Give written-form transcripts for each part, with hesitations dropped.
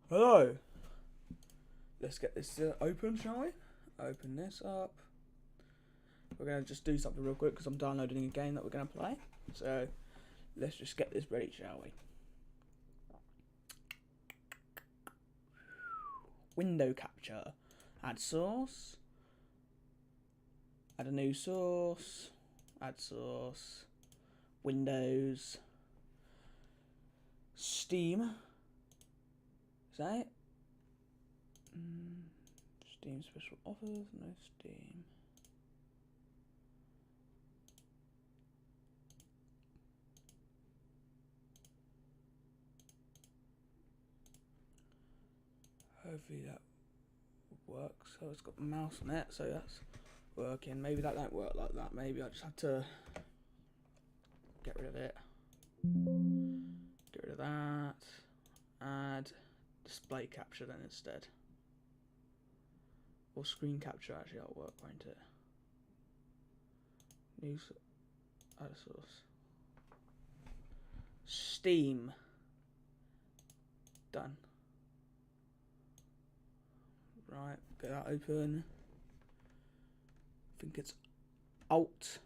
Hello. Let's get this open, shall we? Open this up. We're going to just do something real quick because I'm downloading a game that we're going to play. So let's just get this ready, shall we? Window capture. Add source. Add a new source. Add source. Windows. Steam. Is that it? Steam special offers. No Steam. Hopefully that works. So it's got the mouse on it, so that's working. Maybe that don't work like that. Maybe I just have to get rid of it. Get rid of that. Add display capture then instead. Or screen capture, actually that'll work, won't it? New add a source. Steam. Done. Right, get that open. I think it's Alt.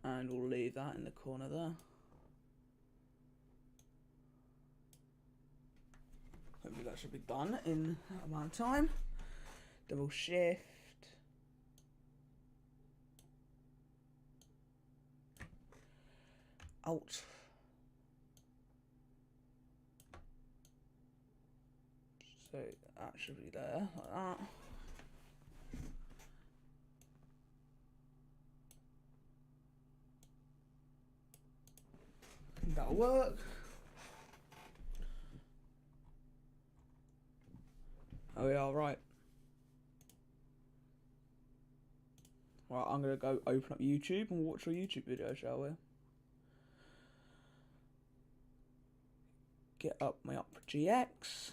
And we'll leave that in the corner there. Hopefully that should be done in that amount of time. Double shift. Alt. So that should be there, like that. That'll work. Oh yeah, right. Right, I'm gonna go open up YouTube and watch a YouTube video, shall we? Get up my Opera GX.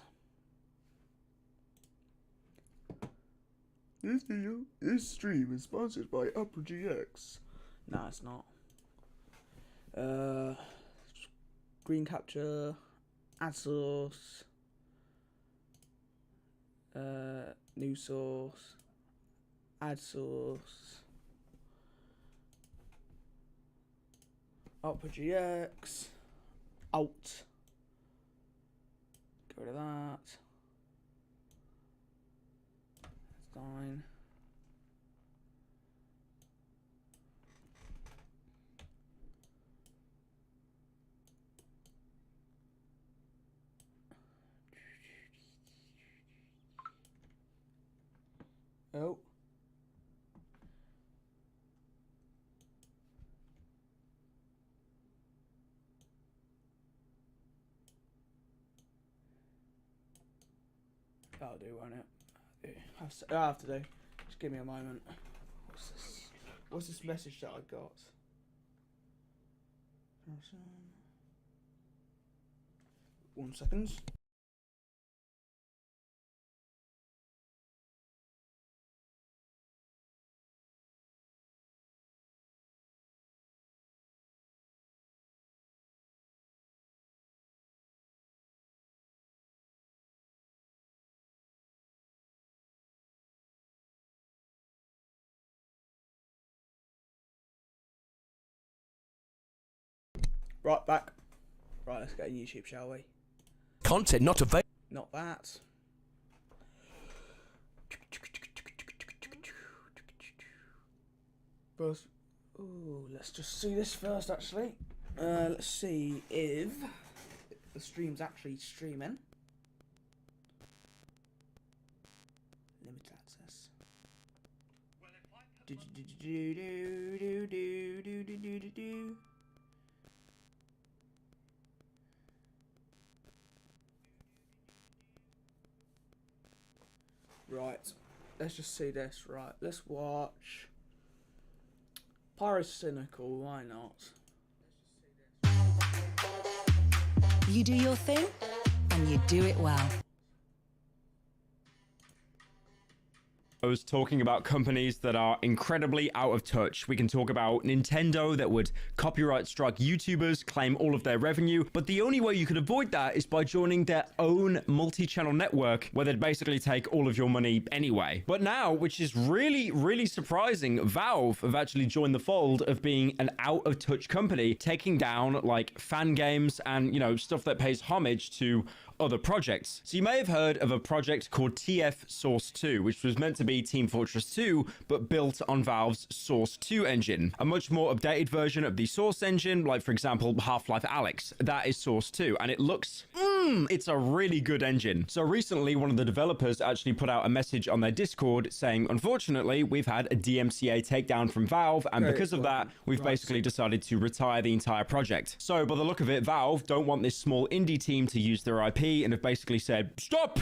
This stream is sponsored by Opera GX. No, it's not. Screen capture, add source, new source, add source, Opera GX, Alt. Get rid of that. That's fine. Oh. That'll do, won't it? I have to do. Just give me a moment. What's this? What's this message that I got? 1 second. Right, back. Right, let's go to YouTube, shall we? Content not available. Not that. First, ooh, let's just see this first, actually. Let's see if the stream's actually streaming. Limited access. Do. Right, let's just see this. Right, let's watch Pyrocynical. Why not? You do your thing, and you do it well. videos talking about companies that are incredibly out of touch. We can talk about Nintendo that would copyright strike YouTubers, claim all of their revenue, but the only way you could avoid that is by joining their own multi-channel network where they'd basically take all of your money anyway. But now, which is really, really surprising, Valve have actually joined the fold of being an out of touch company, taking down like fan games and, you know, stuff that pays homage to other projects. So you may have heard of a project called TF Source 2, which was meant to be Team Fortress 2, but built on Valve's Source 2 engine. A much more updated version of the Source engine, like for example, Half-Life Alyx. That is Source 2, and it looks, it's a really good engine. So recently, one of the developers actually put out a message on their Discord saying, unfortunately, we've had a DMCA takedown from Valve, and because of that, we've basically decided to retire the entire project. So by the look of it, Valve don't want this small indie team to use their IP and have basically said, stop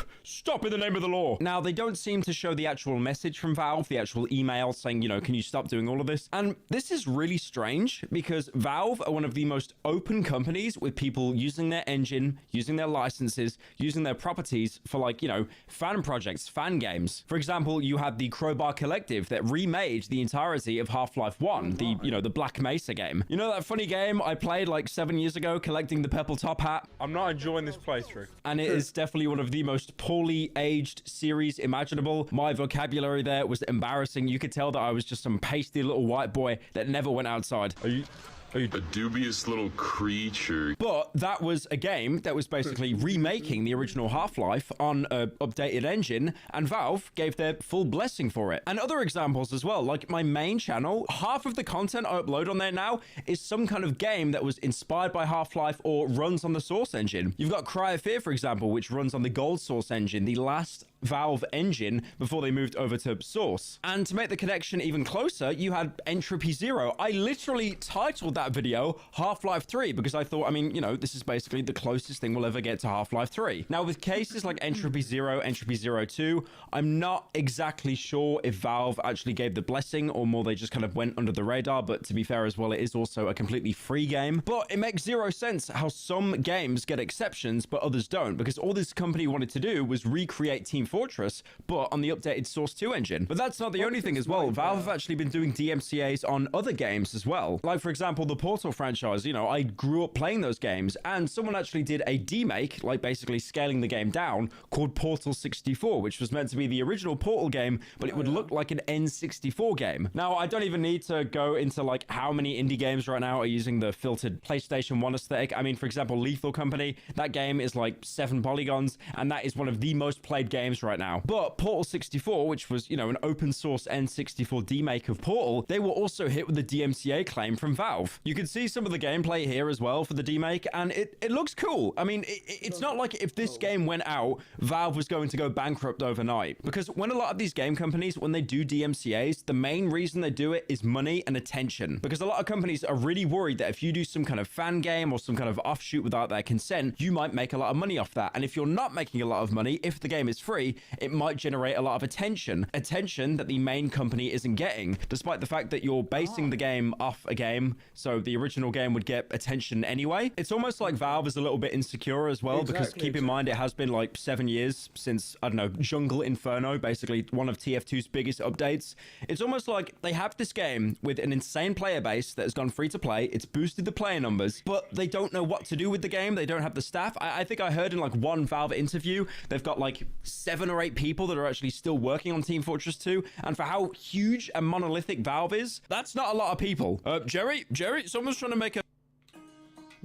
in the name of the law. Now, they don't seem to show the actual message from Valve, the actual email saying, you know, can you stop doing all of this? And this is really strange because Valve are one of the most open companies with people using their engine, using their licenses, using their properties for like, you know, fan projects, fan games. For example, you had the Crowbar Collective that remade the entirety of Half-Life 1, the Black Mesa game. You know that funny game I played like 7 years ago, collecting the purple top hat? I'm not enjoying this playthrough. And it is definitely one of the most poorly aged series imaginable. My vocabulary there was embarrassing. You could tell that I was just some pasty little white boy that never went outside. Are you A dubious little creature. But that was a game that was basically remaking the original Half-Life on an updated engine, and Valve gave their full blessing for it. And other examples as well, like my main channel, half of the content I upload on there now is some kind of game that was inspired by Half-Life or runs on the Source engine. You've got Cry of Fear, for example, which runs on the Gold Source engine, the last Valve engine before they moved over to Source. And to make the connection even closer, you had Entropy Zero. I literally titled that video Half-Life 3 because I thought, I mean, you know, this is basically the closest thing we'll ever get to Half-Life 3. Now, with cases like Entropy Zero, Entropy Zero 2, I'm not exactly sure if Valve actually gave the blessing or more they just kind of went under the radar, but to be fair as well, it is also a completely free game. But it makes zero sense how some games get exceptions, but others don't, because all this company wanted to do was recreate Team Fortress, but on the updated Source 2 engine. But that's not the only thing as well. Valve have actually been doing DMCAs on other games as well. Like, for example, the Portal franchise. You know, I grew up playing those games, and someone actually did a demake, like basically scaling the game down, called Portal 64, which was meant to be the original Portal game, but it would look like an N64 game. Now, I don't even need to go into like how many indie games right now are using the filtered PlayStation 1 aesthetic. I mean, for example, Lethal Company, that game is like 7 polygons, and that is one of the most played games right now. But Portal 64, which was, you know, an open source N64 demake of Portal, they were also hit with a DMCA claim from Valve. You can see some of the gameplay here as well for the demake, and it looks cool. I mean, it's not like if this game went out, Valve was going to go bankrupt overnight. Because when a lot of these game companies, when they do DMCAs, the main reason they do it is money and attention. Because a lot of companies are really worried that if you do some kind of fan game or some kind of offshoot without their consent, you might make a lot of money off that. And if you're not making a lot of money, if the game is free, it might generate a lot of attention that the main company isn't getting, despite the fact that you're basing the game off a game, so the original game would get attention anyway. It's almost like Valve is a little bit insecure as well, because keep in mind, it has been like 7 years since, I don't know, Jungle Inferno, basically one of TF2's biggest updates. It's almost like they have this game with an insane player base that has gone free to play, it's boosted the player numbers, but they don't know what to do with the game, they don't have the staff. I think I heard in like one Valve interview, they've got like 7 or 8 people that are actually still working on Team Fortress 2, and for how huge and monolithic Valve is, that's not a lot of people. Jerry, someone's trying to make a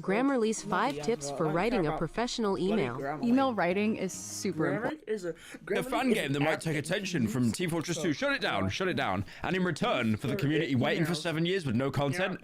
Grammarly's 5 tips for writing a professional email. Email writing is super important. a fan game that might take attention from Team Fortress 2. Shut it down. And in return, for the community waiting for 7 years with no content,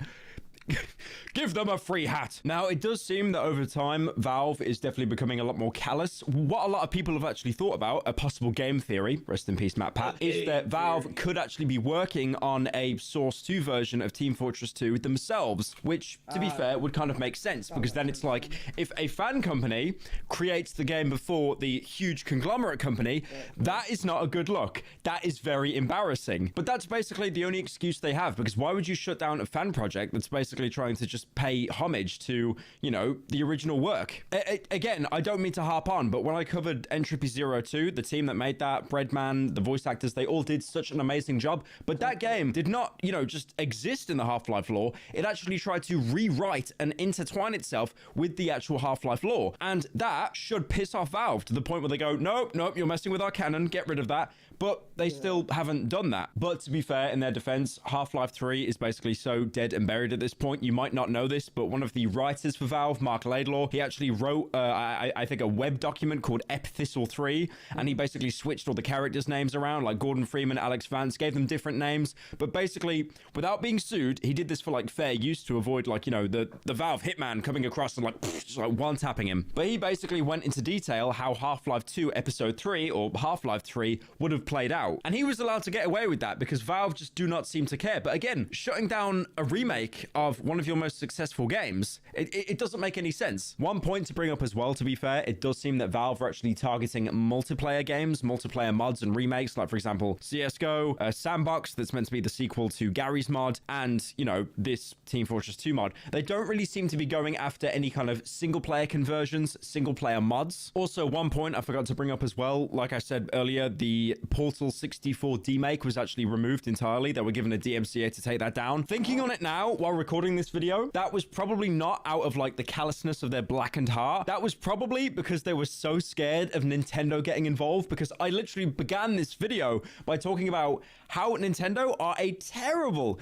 give them a free hat. Now, it does seem that over time, Valve is definitely becoming a lot more callous. What a lot of people have actually thought about, a possible game theory, rest in peace, Matt Pat, is that Valve could actually be working on a Source 2 version of Team Fortress 2 themselves, which, to be fair, would kind of make sense, because then it's like, if a fan company creates the game before the huge conglomerate company, that is not a good look. That is very embarrassing. But that's basically the only excuse they have, because why would you shut down a fan project that's basically basically trying to just pay homage to, you know, the original work. Again, I don't mean to harp on, but when I covered Entropy Zero 2, the team that made that, Breadman, the voice actors, they all did such an amazing job. But that game did not, you know, just exist in the Half-Life lore. It actually tried to rewrite and intertwine itself with the actual Half-Life lore. And that should piss off Valve to the point where they go, nope, you're messing with our canon, get rid of that. But they still haven't done that. But to be fair, in their defense, Half-Life 3 is basically so dead and buried at this point. You might not know this, but one of the writers for Valve, Mark Laidlaw, he actually wrote, I think, a web document called Epithistle 3, and he basically switched all the characters' names around, like Gordon Freeman, Alex Vance, gave them different names. But basically, without being sued, he did this for like fair use to avoid, like, you know, the Valve hitman coming across and like, just like one-tapping him. But he basically went into detail how Half-Life 2 Episode 3, or Half-Life 3, would have played out. And he was allowed to get away with that because Valve just do not seem to care. But again, shutting down a remake of one of your most successful games, it doesn't make any sense. One point to bring up as well, to be fair, it does seem that Valve are actually targeting multiplayer games, multiplayer mods and remakes, like for example, CSGO, Sandbox, that's meant to be the sequel to Gary's mod, and, you know, this Team Fortress 2 mod. They don't really seem to be going after any kind of single player conversions, single player mods. Also, one point I forgot to bring up as well, like I said earlier, the Portal 64 demake was actually removed entirely. They were given a DMCA to take that down. Thinking on it now, while recording this video, that was probably not out of like the callousness of their blackened heart. That was probably because they were so scared of Nintendo getting involved, because I literally began this video by talking about how Nintendo are a terrible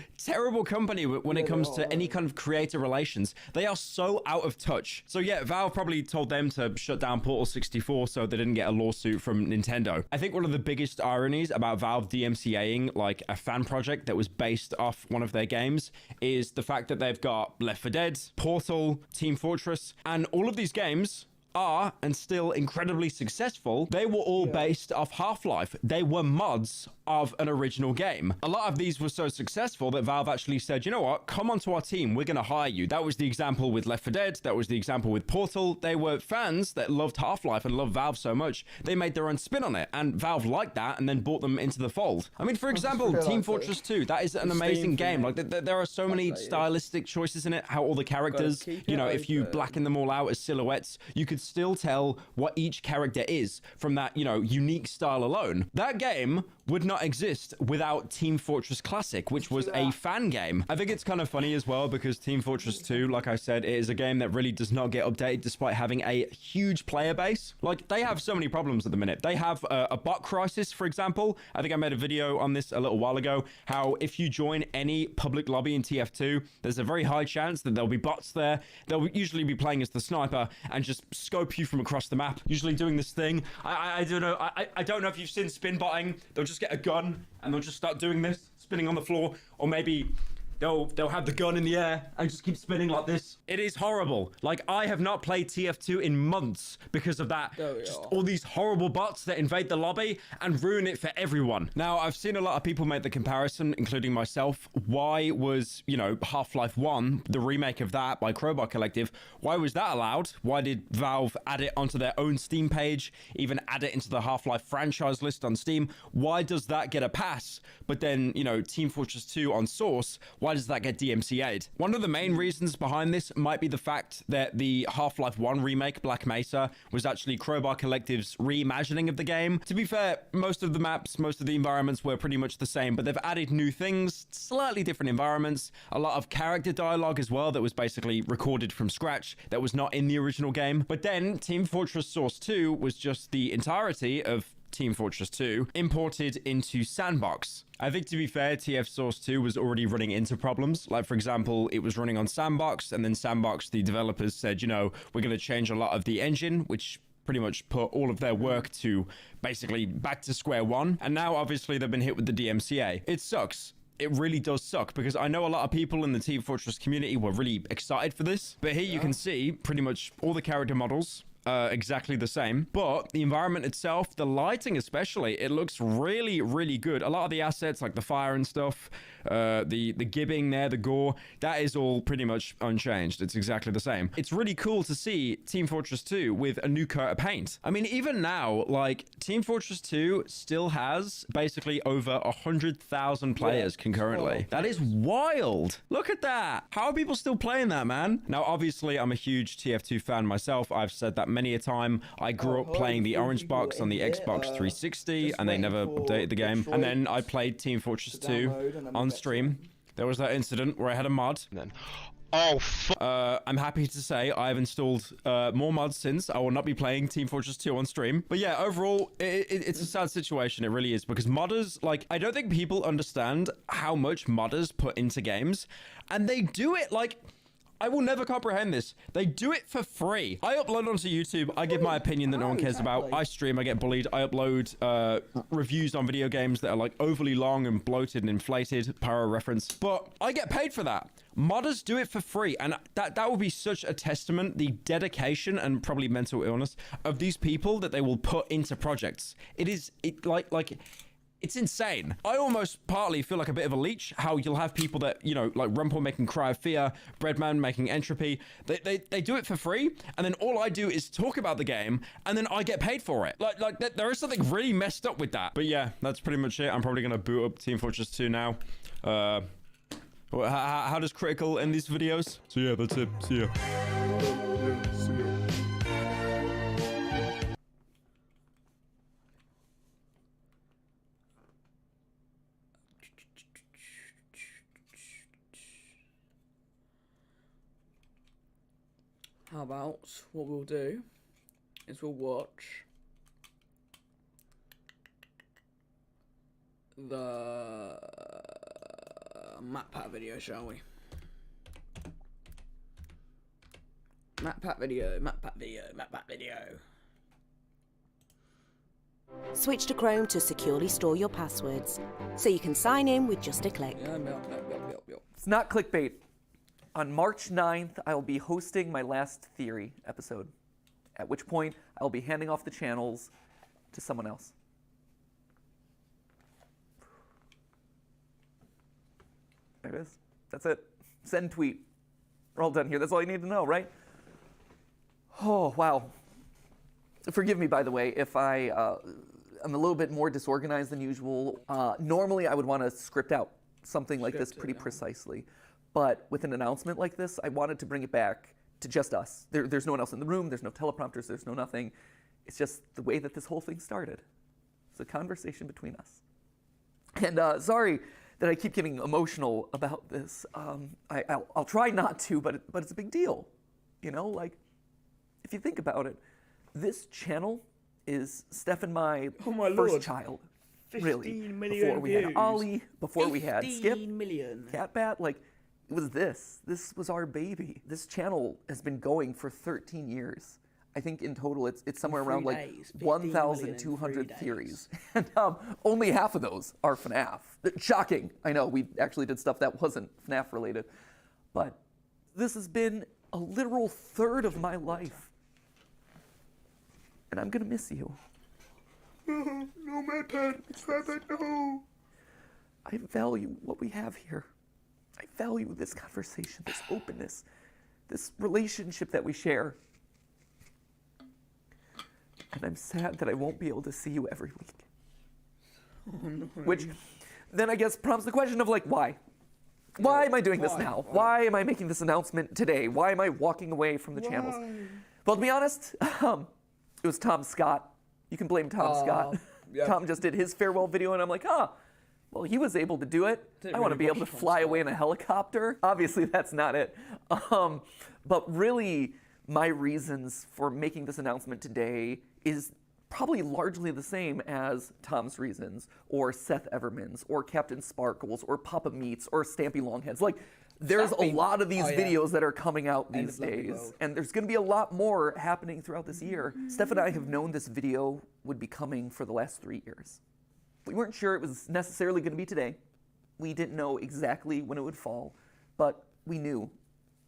company when it comes to any kind of creator relations. They are so out of touch. So yeah, Valve probably told them to shut down Portal 64 so they didn't get a lawsuit from Nintendo. I think one of the biggest ironies about Valve DMCAing like a fan project that was based off one of their games is the fact that they've got Left 4 Dead, Portal, Team Fortress, and all of these games are and still incredibly successful. They were all based off Half-Life. They were mods of an original game. A lot of these were so successful that Valve actually said, you know what, come onto our team, we're gonna hire you. That was the example with Left 4 Dead, that was the example with Portal. They were fans that loved Half-Life and loved Valve so much, they made their own spin on it, and Valve liked that and then brought them into the fold. I mean, for example, Team Fortress 2, that is an amazing game. Like, there are so many stylistic choices in it, how all the characters, you know, if you blacken them all out as silhouettes, you could still tell what each character is from that, you know, unique style alone. That game would not exist without Team Fortress Classic, which was a fan game. I think it's kind of funny as well because Team Fortress 2, like I said, it is a game that really does not get updated despite having a huge player base. Like, they have so many problems at the minute. They have a bot crisis, for example. I think I made a video on this a little while ago, how if you join any public lobby in TF2, there's a very high chance that there'll be bots there. They'll usually be playing as the sniper and just scope you from across the map, usually doing this thing. I don't know. I don't know if you've seen spin botting. They'll just get a gun and they'll just start doing this, spinning on the floor, or maybe they'll have the gun in the air and just keep spinning like this. It is horrible. Like, I have not played TF2 in months because of that. Just all these horrible bots that invade the lobby and ruin it for everyone. Now, I've seen a lot of people make the comparison, including myself. Why was, you know, Half-Life 1, the remake of that by Crowbar Collective, why was that allowed? Why did Valve add it onto their own Steam page, even add it into the Half-Life franchise list on Steam? Why does that get a pass? But then, you know, Team Fortress 2 on Source, why does that get DMCA'd? One of the main reasons behind this might be the fact that the Half-Life 1 remake, Black Mesa, was actually Crowbar Collective's reimagining of the game. To be fair, most of the maps, most of the environments were pretty much the same, but they've added new things, slightly different environments, a lot of character dialogue as well that was basically recorded from scratch, that was not in the original game. But then Team Fortress Source 2 was just the entirety of Team Fortress 2 imported into Sandbox. I think, to be fair, TF Source 2 was already running into problems. Like, for example, it was running on Sandbox, and then Sandbox, the developers said, you know, we're going to change a lot of the engine, which pretty much put all of their work to basically back to square one. And now, obviously, they've been hit with the DMCA. It sucks. It really does suck, because I know a lot of people in the Team Fortress community were really excited for this. But here you can see pretty much all the character models exactly the same, but the environment itself, the lighting especially, it looks really, really good. A lot of the assets, like the fire and stuff, the gibbing there, the gore, that is all pretty much unchanged. It's exactly the same. It's really cool to see Team Fortress 2 with a new coat of paint. I mean, even now, like, Team Fortress 2 still has basically over 100,000 players concurrently. That is wild. Look at that. How are people still playing that, man? Now, obviously, I'm a huge TF2 fan myself. I've said that many a time. I grew up playing the orange box on the Xbox 360, and they never updated the game. And then I played Team Fortress 2 on stream. There was that incident where I had a mod. I'm happy to say I've installed more mods since. I will not be playing Team Fortress 2 on stream. But yeah, overall, it's a sad situation. It really is, because modders, like, I don't think people understand how much modders put into games, and they do it like... I will never comprehend this. They do it for free. I upload onto YouTube. I give my opinion that no one cares about. I stream. I get bullied. I upload reviews on video games that are like overly long and bloated and inflated. Pyro reference. But I get paid for that. Modders do it for free. And that would be such a testament, the dedication and probably mental illness of these people that they will put into projects. It's insane. I almost partly feel like a bit of a leech, how you'll have people that, you know, like Rumpel making Cry of Fear, Breadman making Entropy. They do it for free, and then all I do is talk about the game, and then I get paid for it. Like there is something really messed up with that. But yeah, that's pretty much it. I'm probably going to boot up Team Fortress 2 now. How does Critical end these videos? So yeah, that's it. See ya. How about what we'll do is we'll watch the MatPat video, shall we? MatPat video. Switch to Chrome to securely store your passwords, so you can sign in with just a click. It's not clickbait. On March 9th, I will be hosting my last Theory episode, at which point I will be handing off the channels to someone else. There it is. That's it. Send tweet. We're all done here. That's all you need to know, right? Oh, wow. Forgive me, by the way, if I'm a little bit more disorganized than usual. Normally, I would want to script out something like this pretty precisely. But with an announcement like this, I wanted to bring it back to just us. There's no one else in the room. There's no teleprompters. There's no nothing. It's just the way that this whole thing started. It's a conversation between us. And sorry that I keep getting emotional about this. I'll try not to, but it's a big deal. You know, like, if you think about it, this channel is Steph and my first child. Really. Before we had Ollie, before we had Skip, Catbat, like, it was this. This was our baby. This channel has been going for 13 years. I think in total it's somewhere around like 1,200 theories. And only half of those are FNAF. Shocking. I know, we actually did stuff that wasn't FNAF related. But this has been a literal third of my life. And I'm gonna miss you. No, MatPat. No. I value what we have here. I value this conversation, this openness, this relationship that we share. And I'm sad that I won't be able to see you every week. Oh, no. Which then I guess prompts the question of, like, why? Why am I doing this now? Why am I making this announcement today? Why am I walking away from the channels? Well, to be honest, it was Tom Scott. You can blame Tom Scott. Yeah. Tom just did his farewell video, and I'm like, well, he was able to do it. I want to be able to fly away in a helicopter. Obviously, that's not it. But really, my reasons for making this announcement today is probably largely the same as Tom's reasons, or Seth Everman's, or Captain Sparkles, or Papa Meats, or Stampy Longheads. Like, there's a lot of these videos that are coming out these days, and there's going to be a lot more happening throughout this year. Steph and I have known this video would be coming for the last 3 years. We weren't sure it was necessarily going to be today. We didn't know exactly when it would fall, but we knew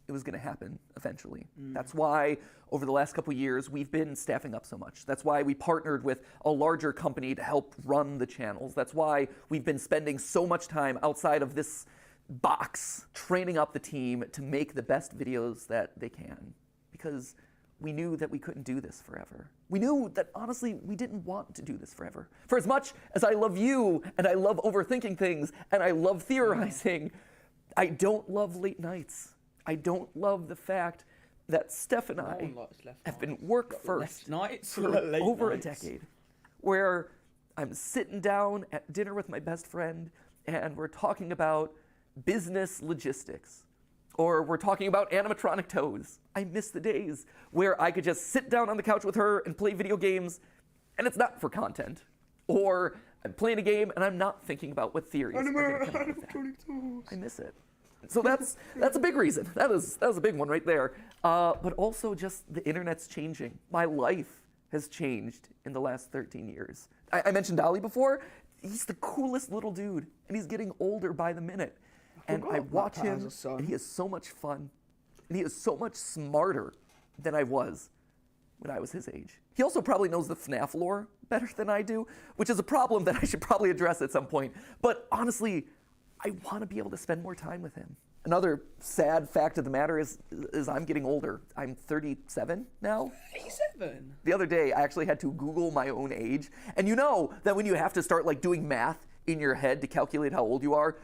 it was going to happen eventually. That's why over the last couple years we've been staffing up so much. That's why we partnered with a larger company to help run the channels. That's why we've been spending so much time outside of this box training up the team to make the best videos that they can, because we knew that we couldn't do this forever. We knew that, honestly, we didn't want to do this forever. For as much as I love you, and I love overthinking things, and I love theorizing, I don't love late nights. I don't love the fact that Steph and I have been work first for over a decade, where I'm sitting down at dinner with my best friend, and we're talking about business logistics, or we're talking about animatronic toes. I miss the days where I could just sit down on the couch with her and play video games, and it's not for content. Or I'm playing a game and I'm not thinking about what theories are going to come out of that. I miss it. So that's a big reason. That was a big one right there. But also just the internet's changing. My life has changed in the last 13 years. I mentioned Dolly before. He's the coolest little dude, and he's getting older by the minute. And I watch him, and he is so much fun, and he is so much smarter than I was when I was his age. He also probably knows the FNAF lore better than I do, which is a problem that I should probably address at some point. But honestly, I want to be able to spend more time with him. Another sad fact of the matter is I'm getting older. I'm 37 now. 37? The other day, I actually had to Google my own age. And you know that when you have to start like doing math in your head to calculate how old you are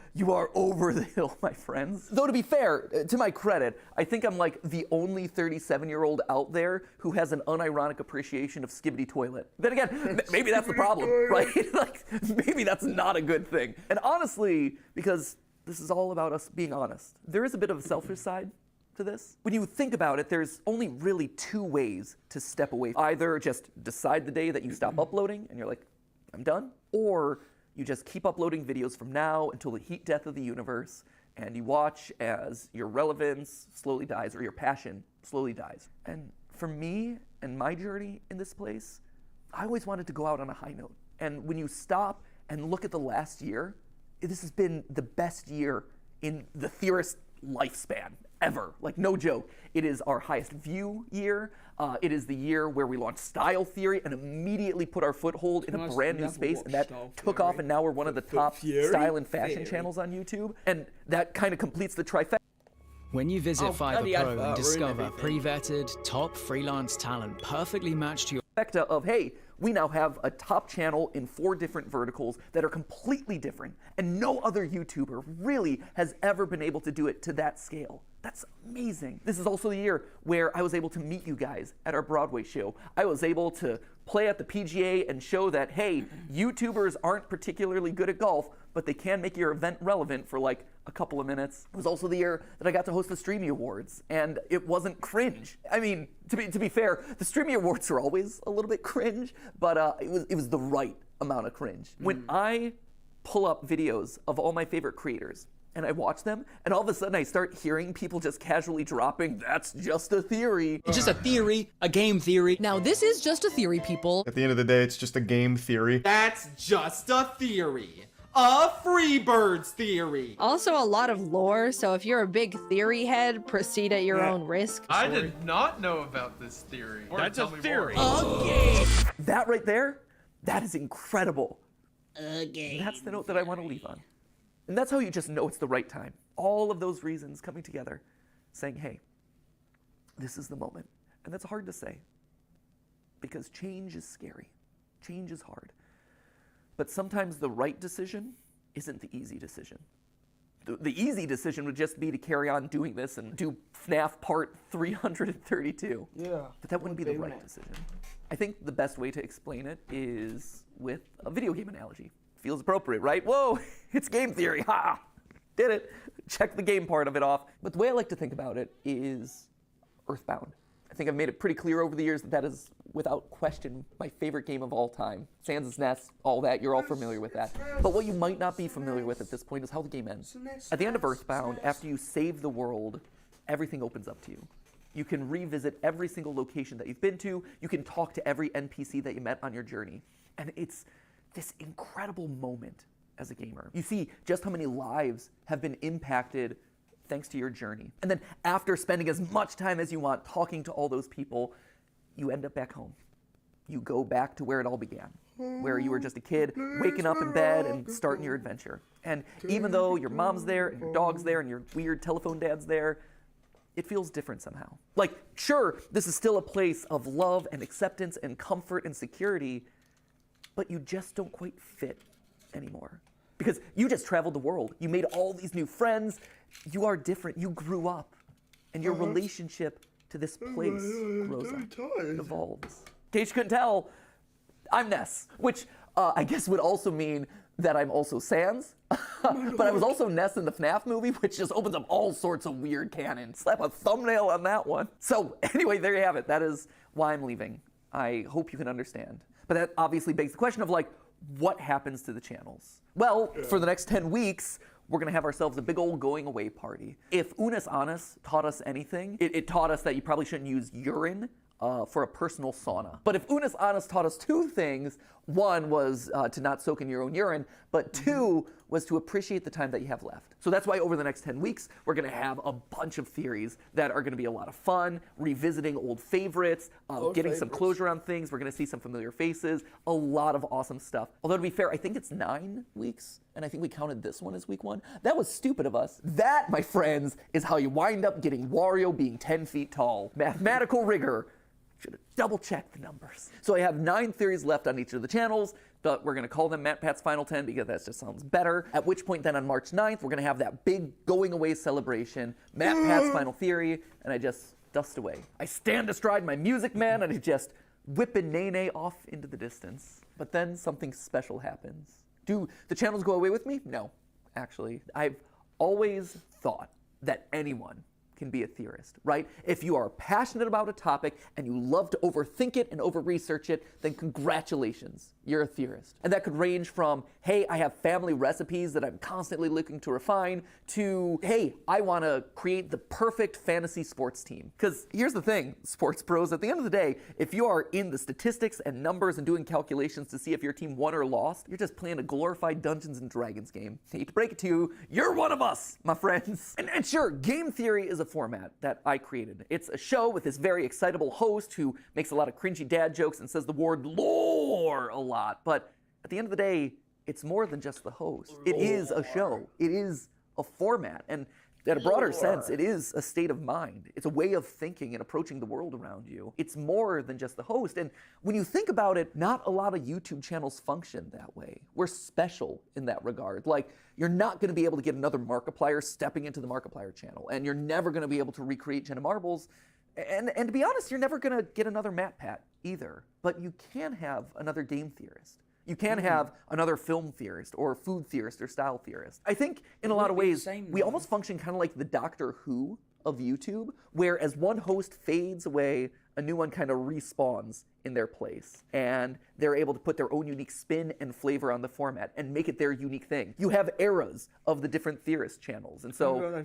over the hill, my friends. Though to be fair, to my credit, I think I'm like the only 37-year-old out there who has an unironic appreciation of Skibidi Toilet. Then again, maybe that's the problem, right? Like, maybe that's not a good thing. And honestly, because this is all about us being honest, there is a bit of a selfish side to this. When you think about it, there's only really two ways to step away. Either just decide the day that you stop uploading and you're like, I'm done, or you just keep uploading videos from now until the heat death of the universe, and you watch as your relevance slowly dies or your passion slowly dies. And for me and my journey in this place, I always wanted to go out on a high note. And when you stop and look at the last year, this has been the best year in the theorist lifespan ever. Like, no joke. It is our highest view year. It is the year where we launched Style Theory and immediately put our foothold in a brand new space, and that took off, and now we're one of the top style and fashion channels on YouTube. And that kind of completes the trifecta. When you visit Fiverr Pro and discover pre-vetted, top freelance talent perfectly matched to your of, hey, we now have a top channel in 4 different verticals that are completely different, and no other YouTuber really has ever been able to do it to that scale. That's amazing. This is also the year where I was able to meet you guys at our Broadway show. I was able to play at the PGA and show that, hey, YouTubers aren't particularly good at golf, but they can make your event relevant for like a couple of minutes. It was also the year that I got to host the Streamy Awards, and it wasn't cringe. I mean, to be fair, the Streamy Awards are always a little bit cringe, but it was the right amount of cringe. When I pull up videos of all my favorite creators, and I watch them, and all of a sudden I start hearing people just casually dropping, "That's just a theory." It's just a theory, a game theory. Now this is just a theory, people. At the end of the day, it's just a game theory. That's just a theory. A Freebirds theory. Also a lot of lore, so if you're a big theory head, proceed at your own risk. I did not know about this theory. That's a theory. Okay. That right there, that is incredible. Okay. That's the note that I want to leave on. And that's how you just know it's the right time. All of those reasons coming together, saying, hey, this is the moment. And that's hard to say, because change is scary. Change is hard. But sometimes the right decision isn't the easy decision. The easy decision would just be to carry on doing this and do FNAF Part 332. Yeah. But that wouldn't be the right decision. I think the best way to explain it is with a video game analogy. Feels appropriate, right? Whoa, it's game theory, ha! Did it. Check the game part of it off. But the way I like to think about it is Earthbound. I think I've made it pretty clear over the years that that is, without question, my favorite game of all time. Sans Nest, all that, you're all familiar with that. But what you might not be familiar with at this point is how the game ends. At the end of Earthbound, after you save the world, everything opens up to you. You can revisit every single location that you've been to. You can talk to every NPC that you met on your journey. And it's this incredible moment as a gamer. You see just how many lives have been impacted thanks to your journey. And then after spending as much time as you want talking to all those people, you end up back home. You go back to where it all began, where you were just a kid waking up in bed and starting your adventure. And even though your mom's there and your dog's there and your weird telephone dad's there, it feels different somehow. Like, sure, this is still a place of love and acceptance and comfort and security, but you just don't quite fit anymore. Because you just traveled the world. You made all these new friends. You are different. You grew up. And your relationship to this place grows up. It evolves. In case you couldn't tell, I'm Ness, which I guess would also mean that I'm also Sans. But I was also Ness in the FNAF movie, which just opens up all sorts of weird canon. Slap a thumbnail on that one. So anyway, there you have it. That is why I'm leaving. I hope you can understand. But that obviously begs the question of, like, what happens to the channels? Well, for the next 10 weeks, we're gonna have ourselves a big old going away party. If Unis Annus taught us anything, it taught us that you probably shouldn't use urine for a personal sauna. But if Unis Annus taught us two things, one was to not soak in your own urine, but two was to appreciate the time that you have left. So that's why over the next 10 weeks, we're gonna have a bunch of theories that are gonna be a lot of fun, revisiting old favorites, getting some closure on things. We're gonna see some familiar faces, a lot of awesome stuff. Although to be fair, I think it's 9 weeks, and I think we counted this one as week 1. That was stupid of us. That, my friends, is how you wind up getting Wario being 10 feet tall. Mathematical rigor. Should have double-checked the numbers. So I have 9 theories left on each of the channels, but we're gonna call them MatPat's Final 10 because that just sounds better. At which point then on March 9th, we're gonna have that big going away celebration, MatPat's Final Theory, and I just dust away. I stand astride my Music Man and I just whip a Nene off into the distance. But then something special happens. Do the channels go away with me? No, actually. I've always thought that anyone can be a theorist, right? If you are passionate about a topic and you love to overthink it and over-research it, then congratulations, you're a theorist. And that could range from, hey, I have family recipes that I'm constantly looking to refine, to, hey, I want to create the perfect fantasy sports team. Because here's the thing, sports pros, at the end of the day, if you are in the statistics and numbers and doing calculations to see if your team won or lost, you're just playing a glorified Dungeons and Dragons game. I hate to break it to you, you're one of us, my friends. And sure, game theory is a format that I created. It's a show with this very excitable host who makes a lot of cringy dad jokes and says the word lore a lot. But at the end of the day, it's more than just the host. It is a show. It is a format. And in a broader sense, it is a state of mind. It's a way of thinking and approaching the world around you. It's more than just the host. And when you think about it, not a lot of YouTube channels function that way. We're special in that regard. Like, you're not gonna be able to get another Markiplier stepping into the Markiplier channel. And you're never gonna be able to recreate Jenna Marbles. And to be honest, you're never gonna get another MatPat either. But you can have another game theorist. You can have another film theorist or food theorist or style theorist. I think in a lot of ways, we almost function kind of like the Doctor Who of YouTube, where as one host fades away, a new one kind of respawns in their place. And they're able to put their own unique spin and flavor on the format and make it their unique thing. You have eras of the different theorist channels. And so,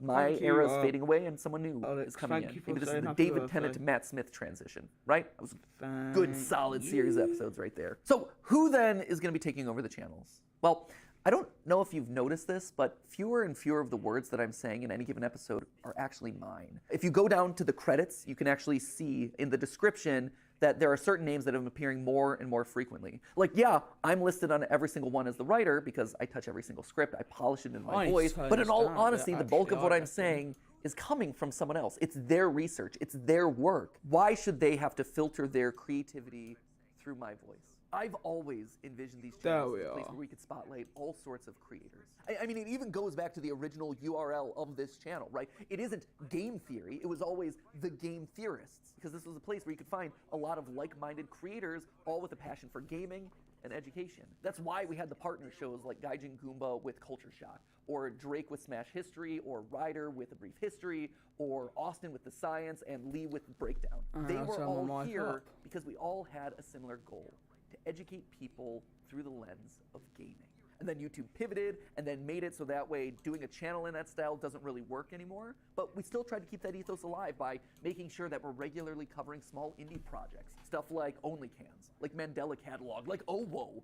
my era is fading away and someone new is coming in. Maybe this is the David Tennant to Matt Smith transition, right? That was a good, solid series of episodes right there. So who then is going to be taking over the channels? Well, I don't know if you've noticed this, but fewer and fewer of the words that I'm saying in any given episode are actually mine. If you go down to the credits, you can actually see in the description that there are certain names that have been appearing more and more frequently. Like, yeah, I'm listed on every single one as the writer because I touch every single script, I polish it in my voice, but in all honesty, the bulk of what I'm saying is coming from someone else. It's their research, it's their work. Why should they have to filter their creativity through my voice? I've always envisioned these channels as a place where we could spotlight all sorts of creators. I mean, it even goes back to the original URL of this channel, right? It isn't game theory, it was always the game theorists, because this was a place where you could find a lot of like-minded creators, all with a passion for gaming and education. That's why we had the partner shows like Gaijin Goomba with Culture Shock, or Drake with Smash History, or Ryder with A Brief History, or Austin with The Science, and Lee with Breakdown. They were all here because we all had a similar goal: to educate people through the lens of gaming. And then YouTube pivoted and then made it so that way doing a channel in that style doesn't really work anymore. But we still tried to keep that ethos alive by making sure that we're regularly covering small indie projects. Stuff like OnlyCans, like Mandela Catalog, like OWO.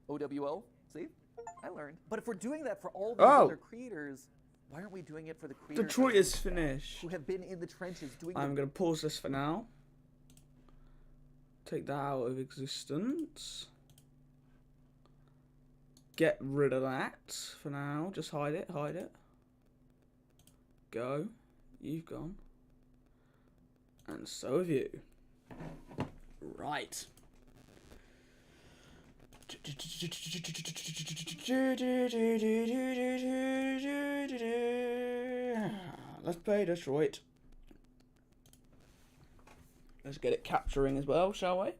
OWO? See? I learned. But if we're doing that for all these other creators, Why aren't we doing it for the creators? Detroit is finished. Who have been in the trenches doing I'm going to pause this for now. Take that out of existence. Get rid of that for now. Just hide it, hide it. Go. You've gone. And so have you. Right. Let's play Detroit. Let's get it capturing as well, shall we?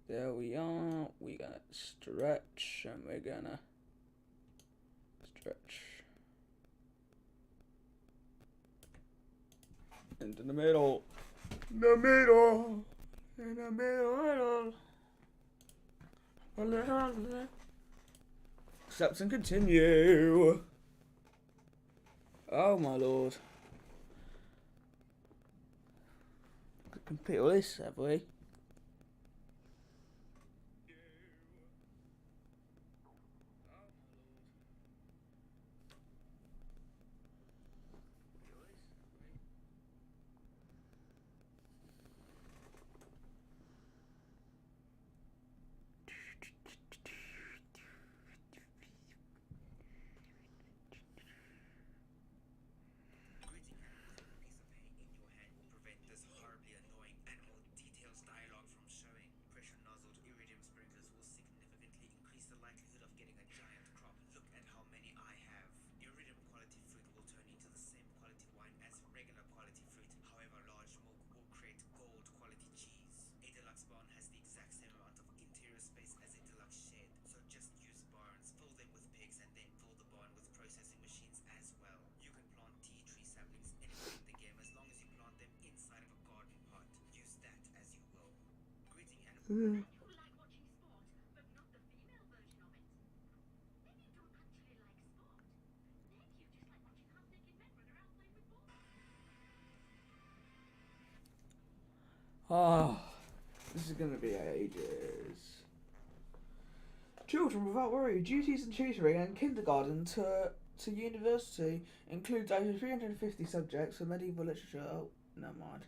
There we are. We got stretch, and we're gonna stretch into the middle. The middle. In the middle. Accept and continue. Oh my lord. Complete all this, have we? Oh, this is gonna be ages. Children without worry, duties and tutoring and kindergarten to university includes over 350 subjects for medieval literature. Oh, never mind.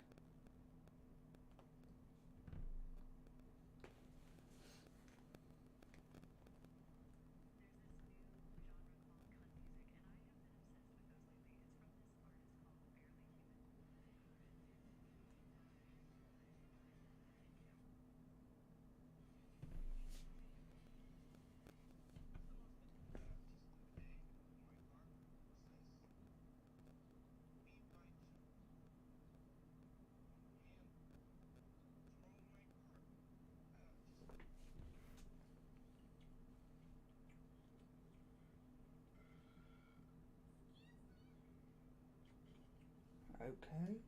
Okay.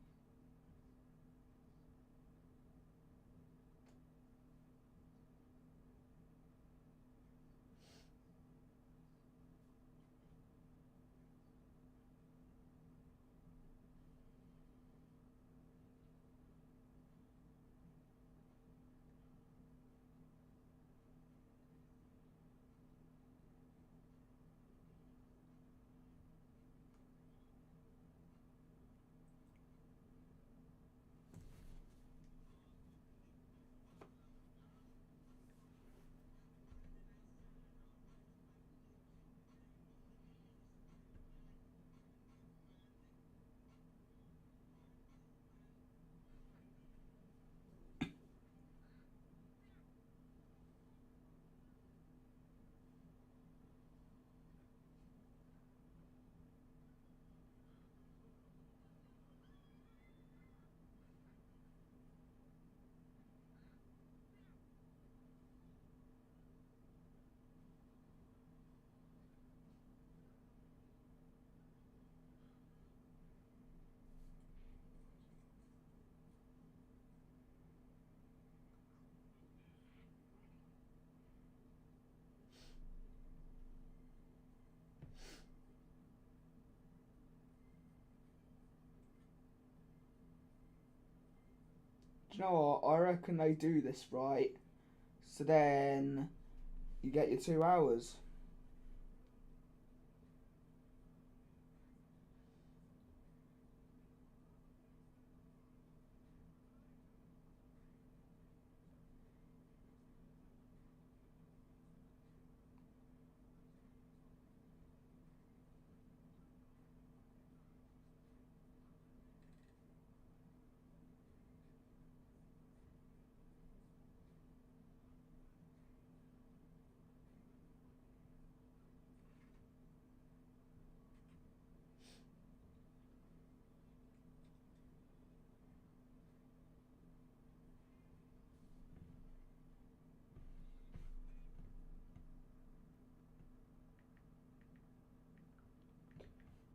Do you know what? I reckon they do this right. So then you get your 2 hours.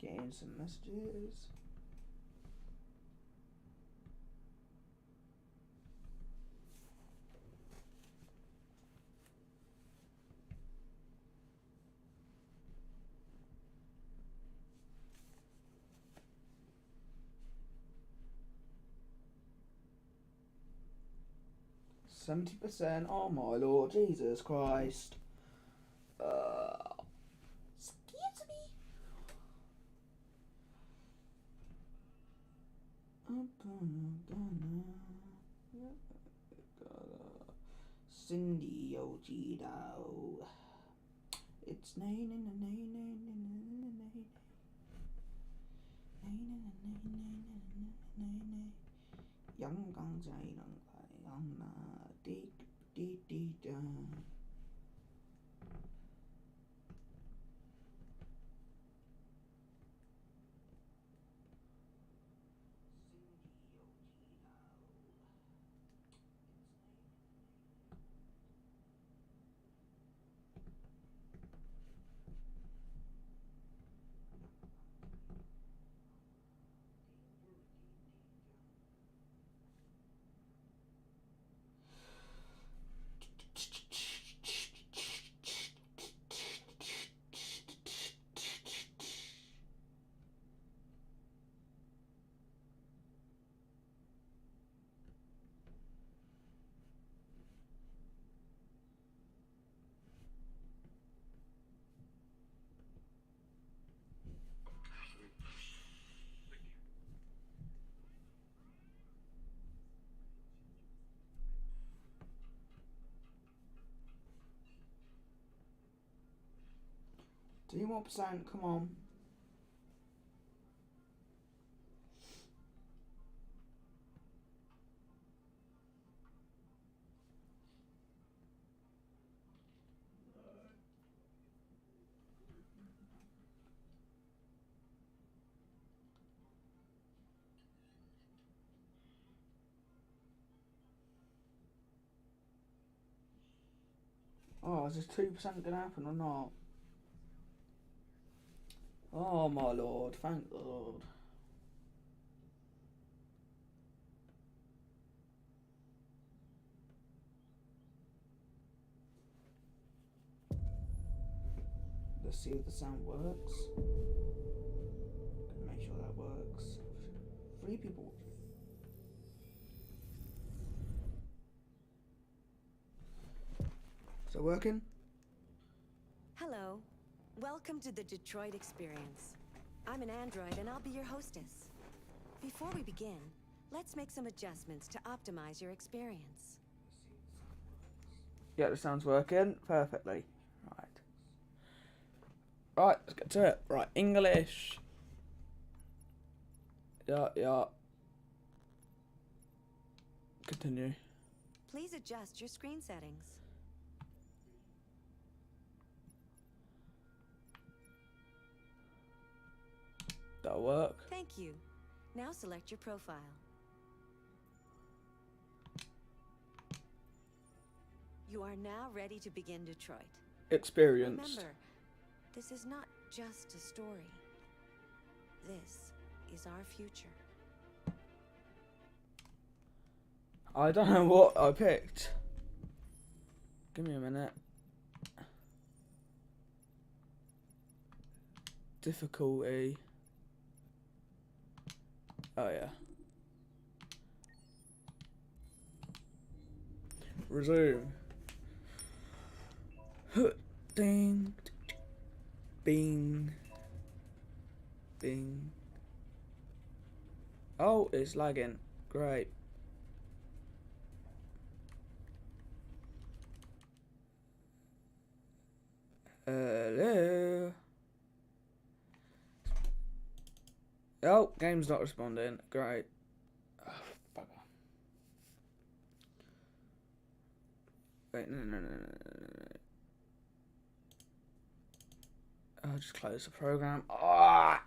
Getting some messages. %. Oh my Lord, Jesus Christ. Excuse me. Cindy Ojito. It's Young guns, deep, deep, deep, Do more percent, come on. Oh, is this 2% gonna happen or not? Oh my Lord, thank the Lord. Let's see if the sound works. Gonna make sure that works. 3 people. Is it working? Hello. Welcome to the Detroit Experience. I'm an android and I'll be your hostess. Before we begin, let's make some adjustments to optimize your experience. Yeah, the sound's working perfectly. Right, let's get to it. Right, English. Yeah. Continue. Please adjust your screen settings. That'll work. Thank you. Now select your profile. You are now ready to begin Detroit. Experienced. Remember, this is not just a story. This is our future. I don't know what I picked. Give me a minute. Difficulty. Oh yeah. Resume. Ding. Bing. Bing. Oh, it's lagging. Great. Hello. Oh, game's not responding. Great. Oh, fuck. Wait, no. I'll just close the program. Ah!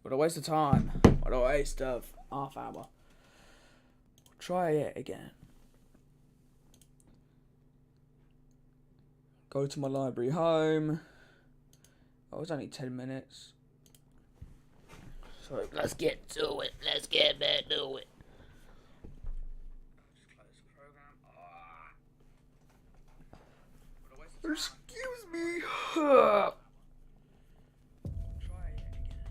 What a waste of time. What a waste of half hour. Try it again. Go to my library home. Oh, it's only 10 minutes. So let's get to it. Let's get back to it. Just close the program. Excuse me. Try it again.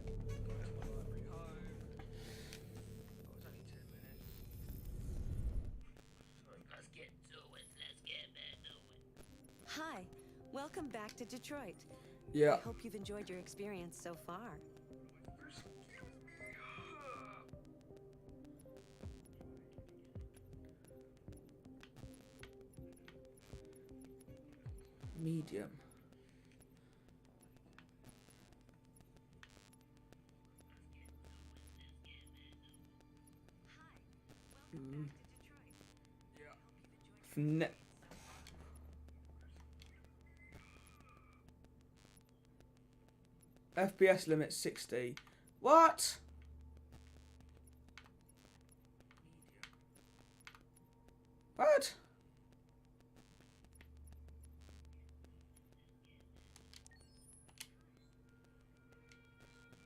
Go to my library home. Oh, it's only 10 minutes. So let's get to it. Let's get back to it. Hi, welcome back to Detroit. Yeah. I hope you've enjoyed your experience so far. Medium. FPS limit 60. What? What?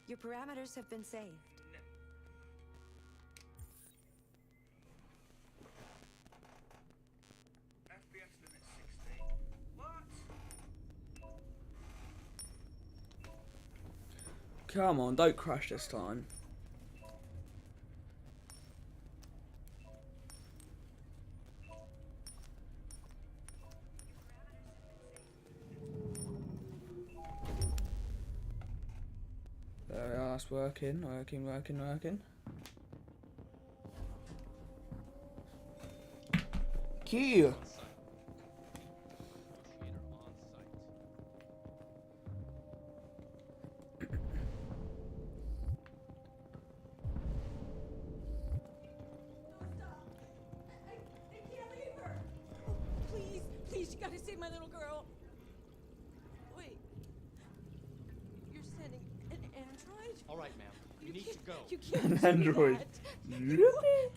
Your parameters have been saved. FPS limit 60. What? Come on, don't crash this time. There we are, that's working. Key. Please, you gotta save my little girl. Wait. You're sending an android? All right, ma'am. You need to go. You can't An do android. that. Really?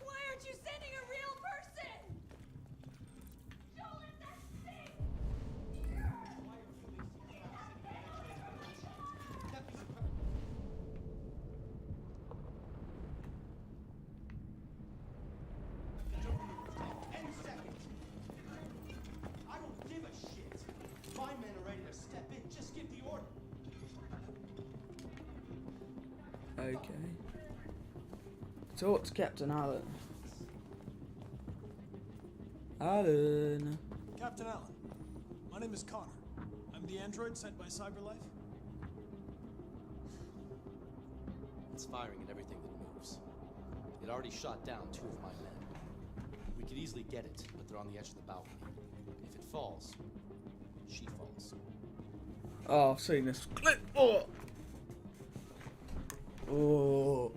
Why aren't you sending a real person? Joel, that's sick. I don't give a shit. My men are ready to step in. Just give the order. Okay. Talk to Captain Allen. Allen. Captain Allen, my name is Connor. I'm the android sent by CyberLife. It's firing at everything that moves. It already shot down 2 of my men. We could easily get it, but they're on the edge of the balcony. If it falls, she falls. Oh, I've seen this clip. Oh. Oh.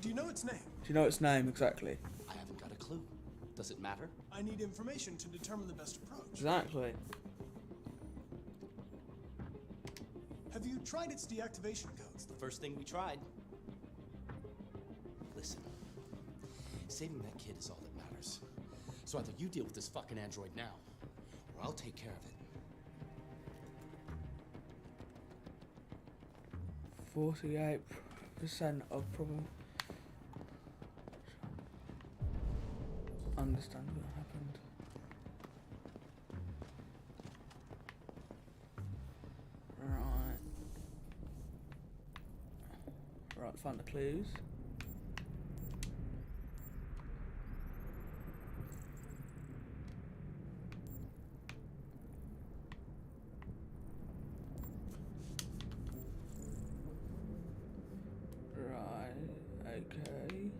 Do you know its name? Do you know its name exactly? I haven't got a clue. Does it matter? I need information to determine the best approach. Exactly. Have you tried its deactivation codes? It's the first thing we tried. Listen, saving that kid is all that matters. So either you deal with this fucking android now, or I'll take care of it. 48% of problem. Understand what happened. Right, find the clues. Right, okay.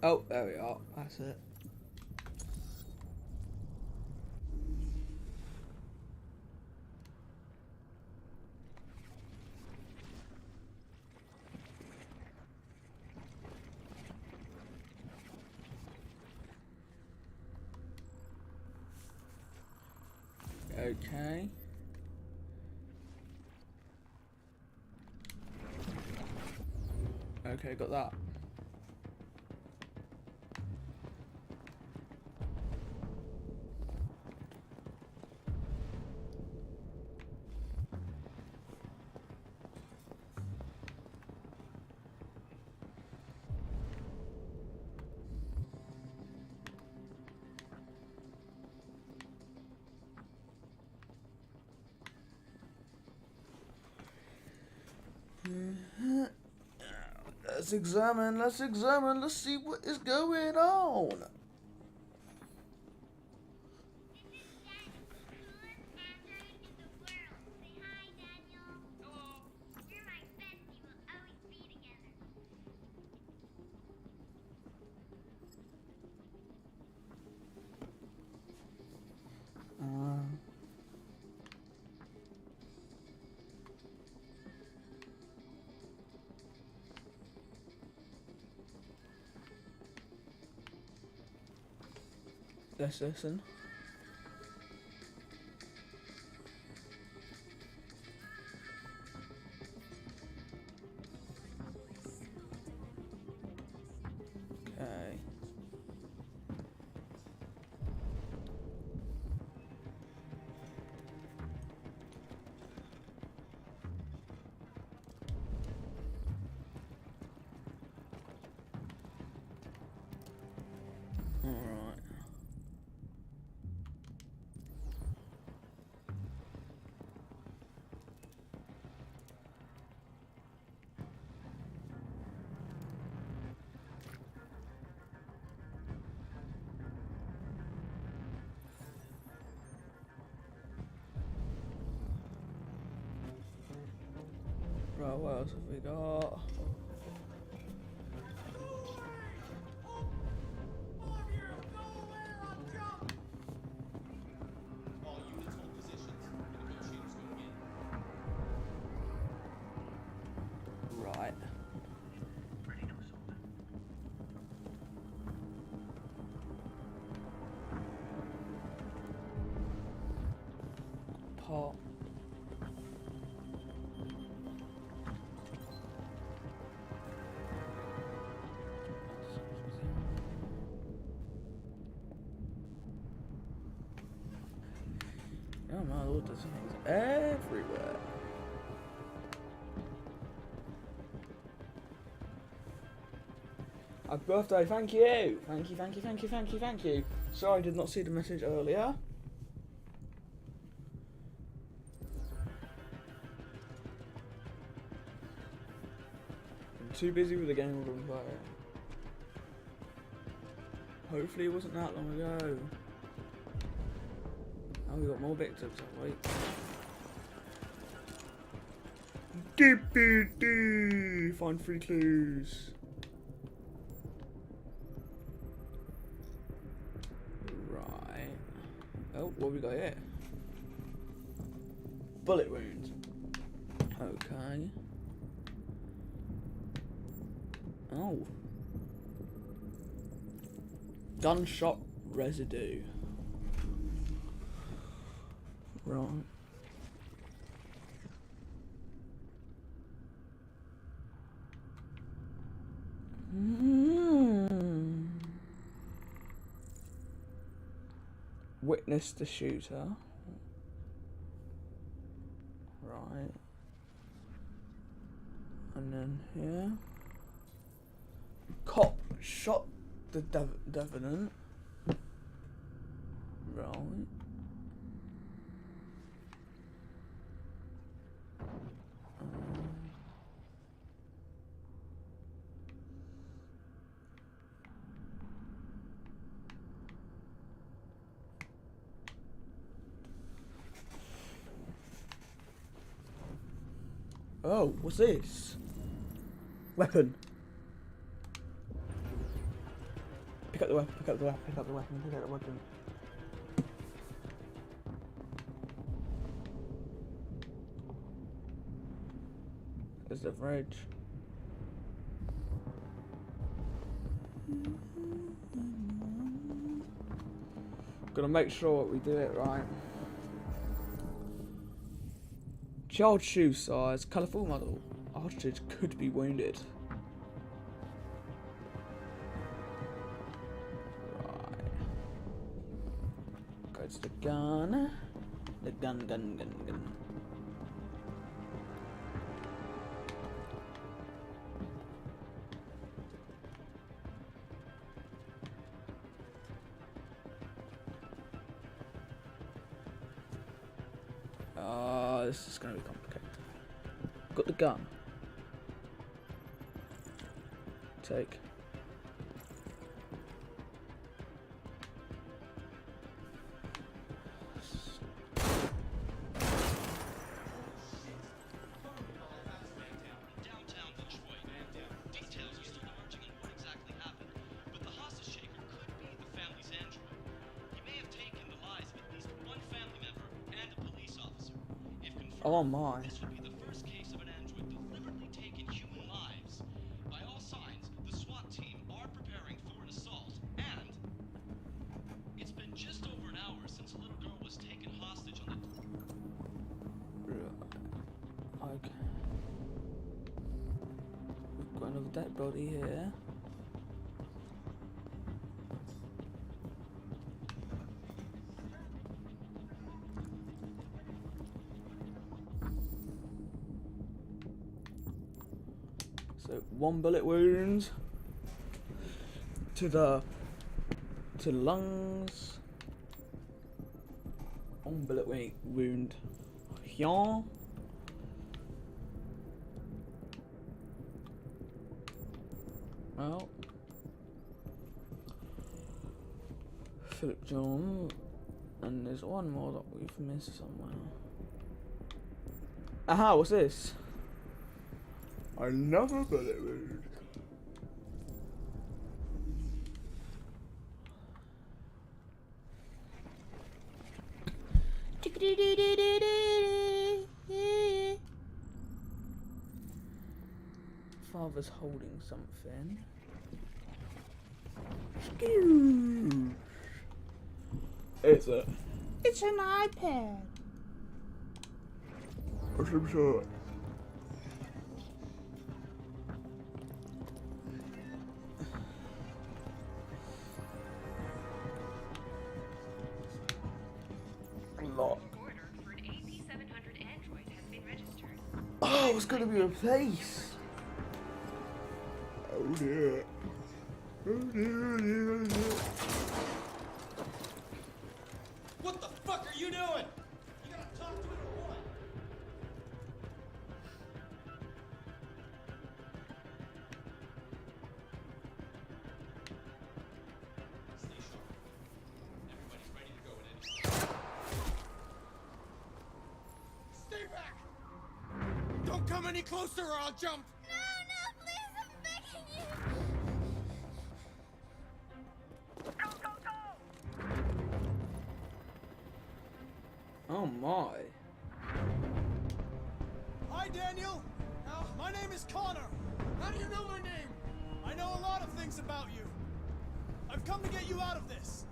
Oh, there we are. That's it. Okay. Okay, got that. Let's examine, let's see what is going on. Let's listen. Okay. All right. Right, what else have we got? Right. Pot. Oh my lord, there's things everywhere. Happy birthday, thank you! Thank you, thank you, thank you, thank you, thank you. Sorry I did not see the message earlier. I'm too busy with the game I wouldn't play it. Hopefully it wasn't that long ago. Oh, we got more victims, have we? DPD! Find 3 clues. Right. Oh, what have we got here? Bullet wounds. Okay. Oh. Gunshot residue. Right. Witness the shooter. Right. And then here. Cop shot the Devenant. Right. Oh, what's this? Weapon. Pick up the weapon, pick up the weapon, pick up the weapon, pick up the weapon. There's the fridge. Gotta make sure we do it right. Child shoe size, colourful model. Hostage could be wounded. Right. Go to the gun. The gun. This is gonna be complicated. Got the gun. Take. Oh my. This would be the first case of an android deliberately taking human lives. By all signs, the SWAT team are preparing for an assault, and it's been just over an hour since a little girl was taken hostage on the... Okay. We've got another dead body here. So 1 bullet wound to the lungs. 1 bullet wound here. Well, Philip John, and there's one more that we've missed somewhere. Aha, what's this? Another bullet wound. Father's holding something. It's an iPad. Or some sort. Lock. Oh, it's gonna be replaced. Oh dear. Oh dear, oh dear, oh dear. What the fuck are you doing? You gotta talk to it or what? Stay sharp. Everybody's ready to go at any time. Stay back! Don't come any closer or I'll jump! Oh my. Hi, Daniel. My name is Connor. How do you know my name? I know a lot of things about you. I've come to get you out of this.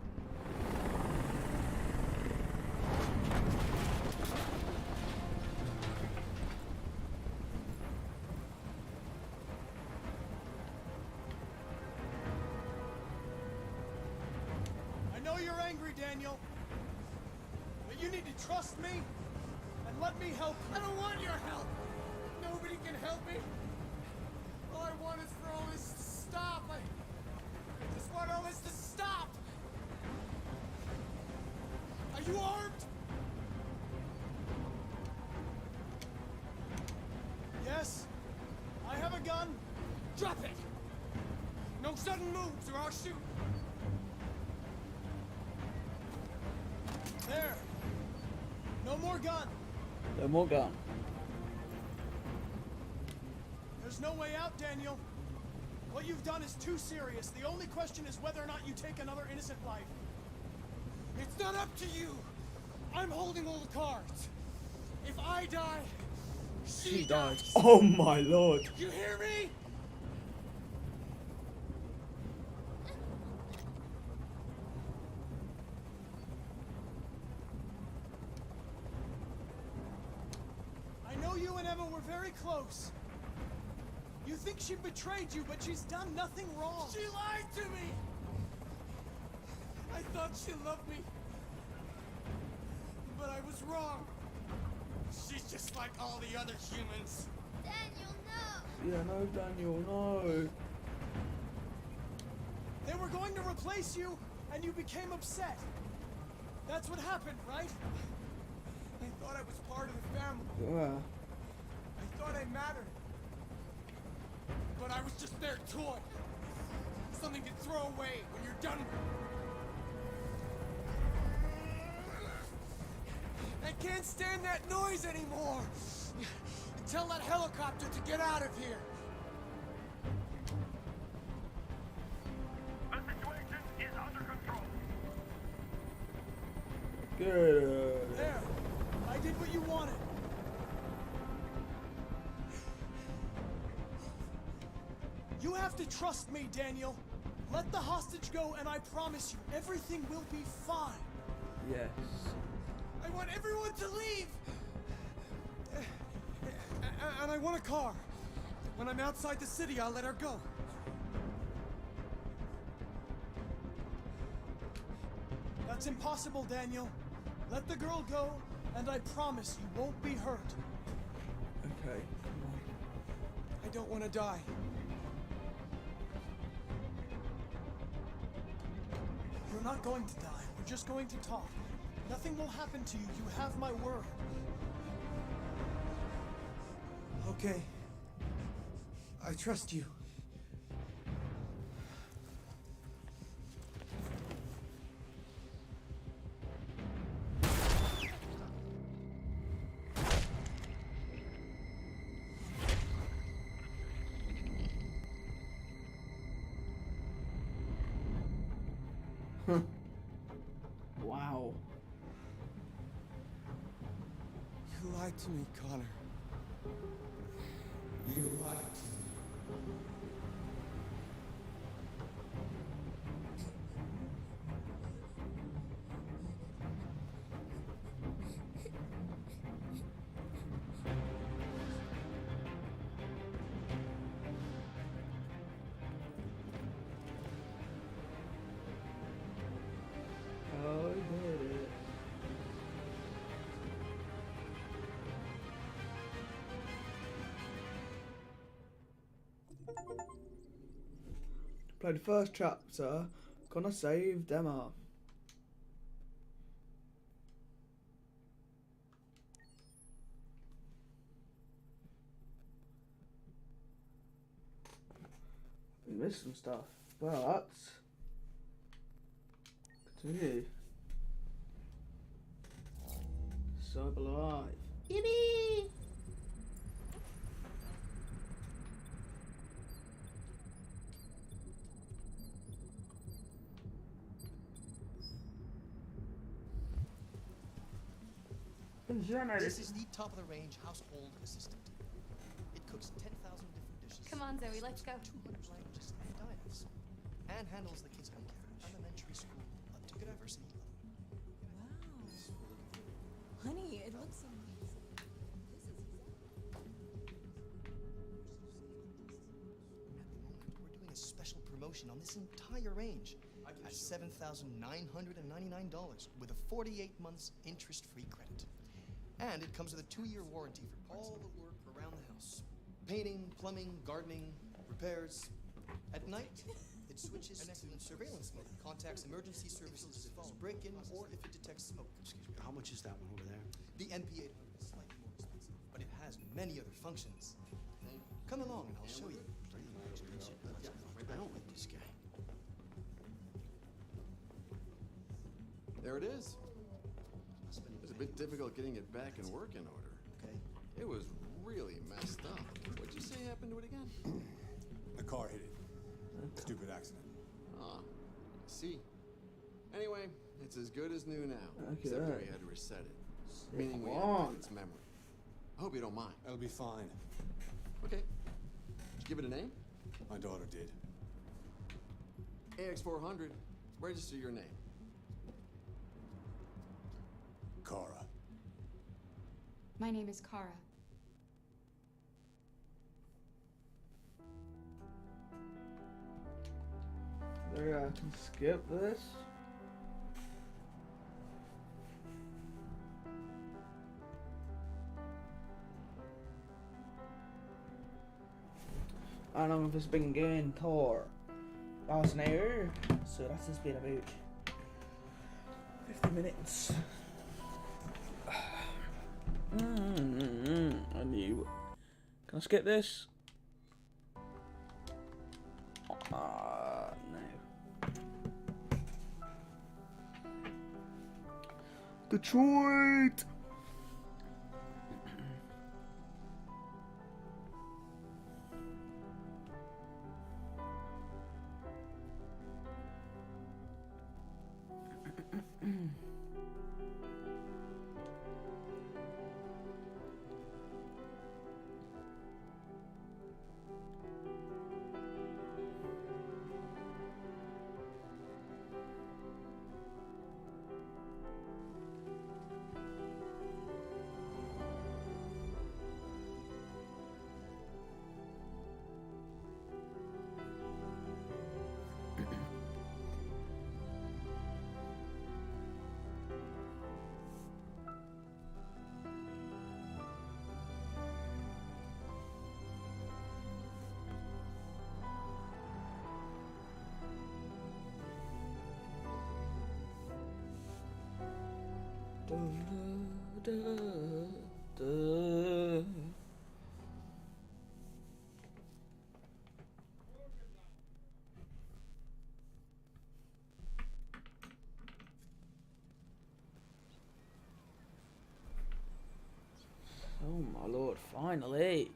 I know you're angry, Daniel. But you need to trust me and let me help you. I don't want your help. Nobody can help me. All I want is for all this to stop. I just want all this to stop. Are you armed? Yes. I have a gun. Drop it. No sudden moves or I'll shoot. There. No more gun. No more gun. There's no way out, Daniel. What you've done is too serious. The only question is whether or not you take another innocent life. It's not up to you. I'm holding all the cards. If I die, she dies. Oh my lord. You hear me? I know you and Emma were very close. You think she betrayed you, but she's done nothing wrong. She lied to me! I thought she loved me. But I was wrong. She's just like all the other humans. Daniel, no! Yeah, no, Daniel, no. They were going to replace you, and you became upset. That's what happened, right? I thought I was part of the family. Yeah. I thought I mattered. But I was just their toy. Something to throw away when you're done with it. I can't stand that noise anymore. Tell that helicopter to get out of here. The situation is under control. Good. There. I did what you wanted. You have to trust me, Daniel. Let the hostage go, and I promise you, everything will be fine. Yes. I want everyone to leave! And I want a car. When I'm outside the city, I'll let her go. That's impossible, Daniel. Let the girl go, and I promise you won't be hurt. Okay, come on. I don't want to die. You're not going to die. We're just going to talk. Nothing will happen to you. You have my word. Okay. I trust you. Wow. You lied to me, Connor. You lied to me. Oh, I did it. Play the first chapter. Gonna save Emma. We missed some stuff, but continue. So alive. Yippee! This is the top-of-the-range household assistant. It cooks 10,000 different dishes. Come on, Zoe, let's go. 200 languages and dialects. And handles the kids' home care, elementary school, up to university level. Wow. Honey, it looks amazing. At the moment, we're doing a special promotion on this entire range. at $7,999 with a 48 months interest-free credit. And it comes with a 2-year warranty for all the work around the house. Painting, plumbing, gardening, repairs. At night, it switches to surveillance mode. Contacts emergency services if there's a break-in or if it detects smoke. Excuse me, how much is that one over there? The NP800 is slightly more expensive, but it has many other functions. Come along and I'll show you. I don't like this guy. There it is. It was a bit difficult getting it back in working order. Okay. It was really messed up. What'd you say happened to it again? The car hit it. Stupid accident. Ah, I see. Anyway, it's as good as new now. Okay. Except we had to reset it. Meaning we had to on. take its memory. I hope you don't mind. It'll be fine. Okay. Did you give it a name? My daughter did. AX400. Register your name. Kara. My name is Kara. There, I can skip this. I don't know if it's been going for about an hour, so that's just been about 50 minutes. I knew. Can I skip this? No. Detroit! Oh my lord, finally!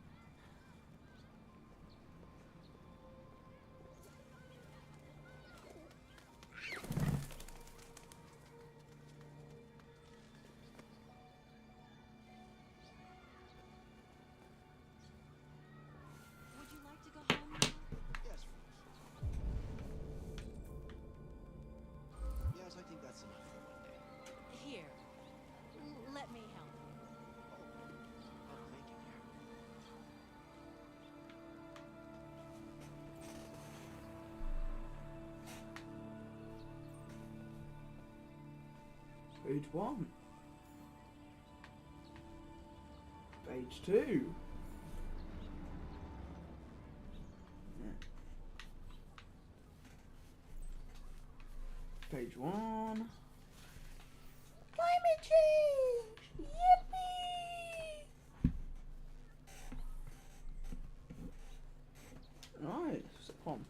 Would you like to go home now? Yes. Yes, I think that's enough for one day. Here, let me help. Oh, thank you, dear. Page 1. Page 2. Yeah. Page 1. Climate change! Yippee! Nice. Come.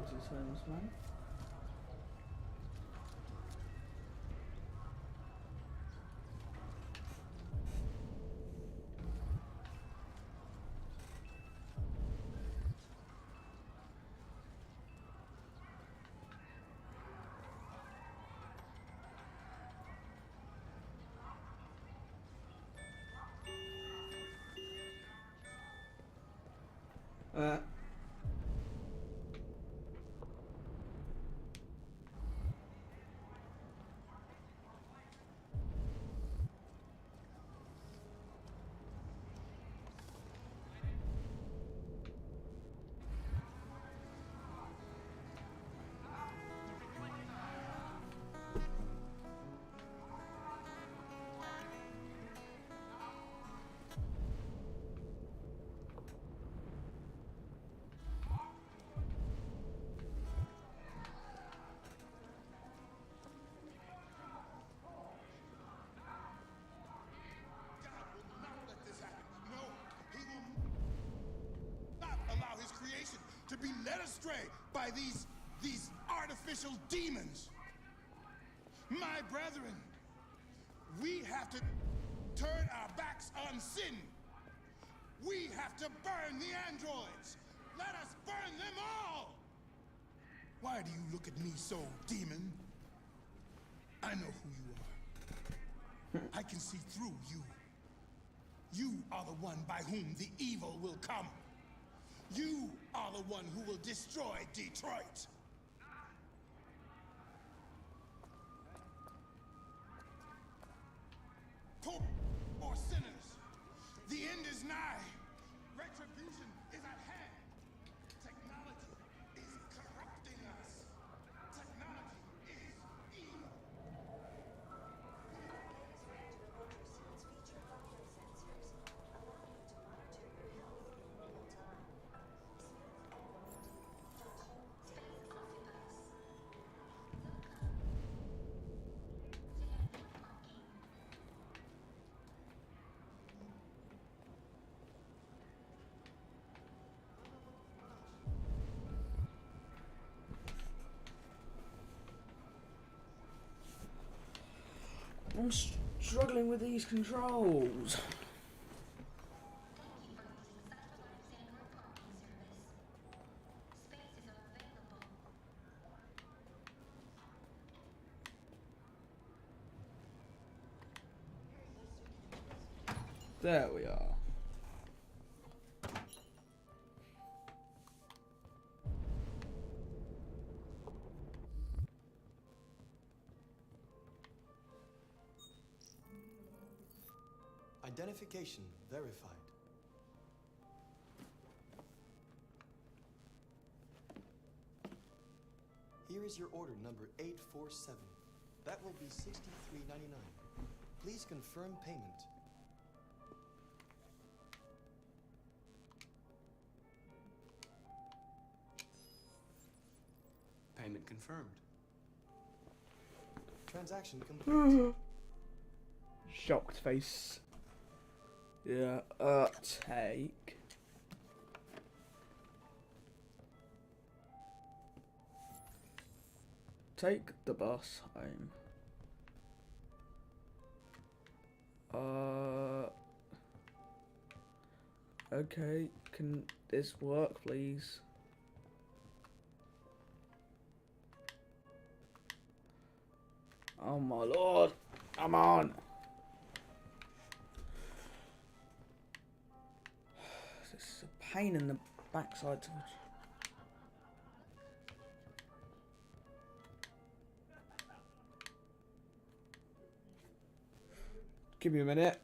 Androids, it seems, man. To be led astray by these artificial demons. My brethren, we have to turn our backs on sin. We have to burn the androids. Let us burn them all. Why do you look at me so, demon? I know who you are. I can see through you. You are the one by whom the evil will come. You are the one who will destroy Detroit. Poor sinners, the end is nigh. Retribution is at hand. Technology is corrupting us. Technology is evil. I'm struggling with these controls. There we are. Identification verified. Here is your order number 847. That will be $63.99. Please confirm payment. Payment confirmed. Transaction complete. Shocked face. Yeah, take. Take the bus home. Okay, can this work, please? Oh my lord, come on. This is a pain in the backside to give me a minute.